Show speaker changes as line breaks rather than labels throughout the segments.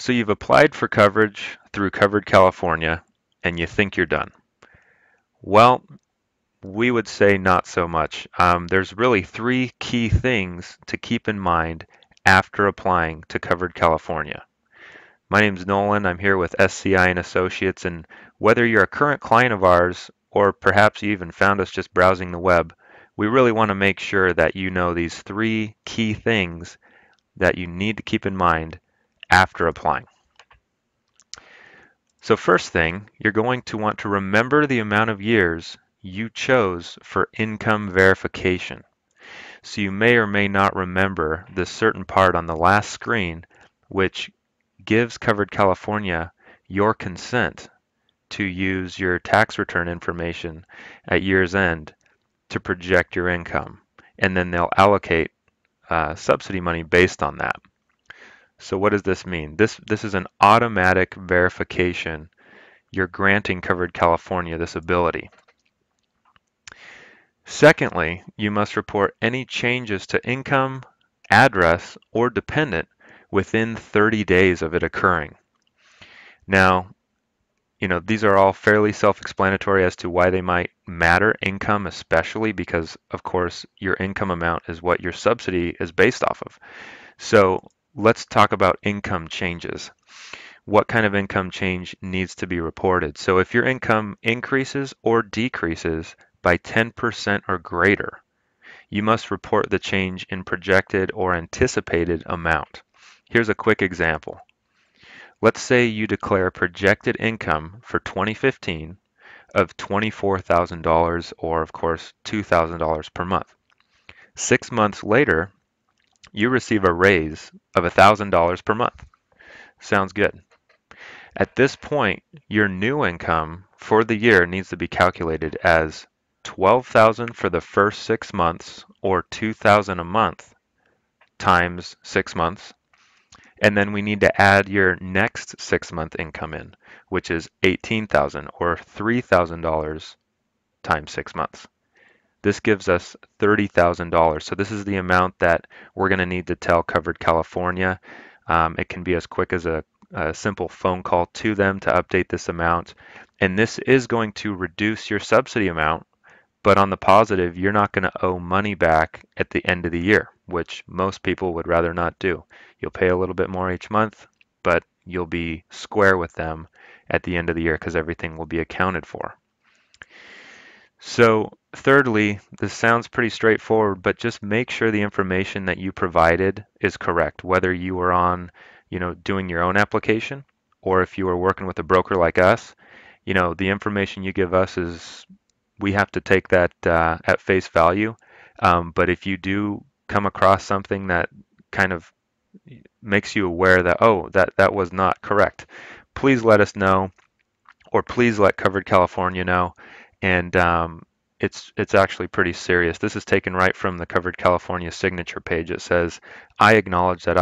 So you've applied for coverage through Covered California and you think you're done. Well, we would say not so much. There's really three key things to keep in mind after applying to Covered California. My name's Nolan. I'm here with SCI and Associates, and whether you're a current client of ours or perhaps you even found us just browsing the web, we really want to make sure that you know these three key things that you need to keep in mind after applying. So first thing, you're going to want to remember the amount of years you chose for income verification. So you may or may not remember this certain part on the last screen, which gives Covered California your consent to use your tax return information at year's end to project your income. And then they'll allocate subsidy money based on that. So what does this mean? This is an automatic verification. You're granting Covered California this ability. Secondly, you must report any changes to income, address, or dependent within 30 days of it occurring. Now, these are all fairly self-explanatory as to why they might matter, income especially, because of course your income amount is what your subsidy is based off of. So let's talk about income changes. What kind of income change needs to be reported? So if your income increases or decreases by 10% or greater, you must report the change in projected or anticipated amount. Here's a quick example. Let's say you declare projected income for 2015 of $24,000 or of course $2,000 per month. 6 months later, you receive a raise of $1,000 per month. Sounds good. At this point, your new income for the year needs to be calculated as 12,000 for the first 6 months or 2,000 a month times 6 months. And then we need to add your next 6 month income in, which is 18,000 or $3,000 times 6 months. This gives us $30,000. So this is the amount that we're going to need to tell Covered California. It can be as quick as a simple phone call to them to update this amount. And this is going to reduce your subsidy amount, but on the positive, you're not going to owe money back at the end of the year, which most people would rather not do. You'll pay a little bit more each month, but you'll be square with them at the end of the year because everything will be accounted for. So thirdly, this sounds pretty straightforward, but just make sure the information that you provided is correct, whether you were on, doing your own application or if you were working with a broker like us. The information you give us is, we have to take that at face value. But if you do come across something that kind of makes you aware that, oh, that was not correct, please let us know, or please let Covered California know. And it's actually pretty serious. This is taken right from the Covered California signature page. It says, I acknowledge that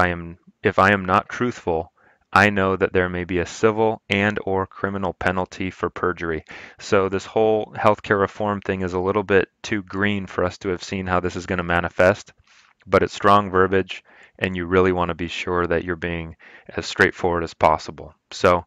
if I am not truthful, I know that there may be a civil and or criminal penalty for perjury. So this whole healthcare reform thing is a little bit too green for us to have seen how this is going to manifest, but it's strong verbiage, and you really want to be sure that you're being as straightforward as possible. So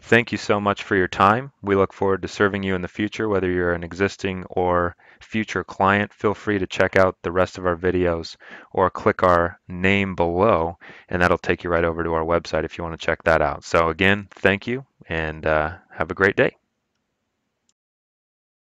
thank you so much for your time. We look forward to serving you in the future, whether you're an existing or future client. Feel free to check out the rest of our videos or click our name below, and that'll take you right over to our website if you want to check that out. So again, thank you, and have a great day.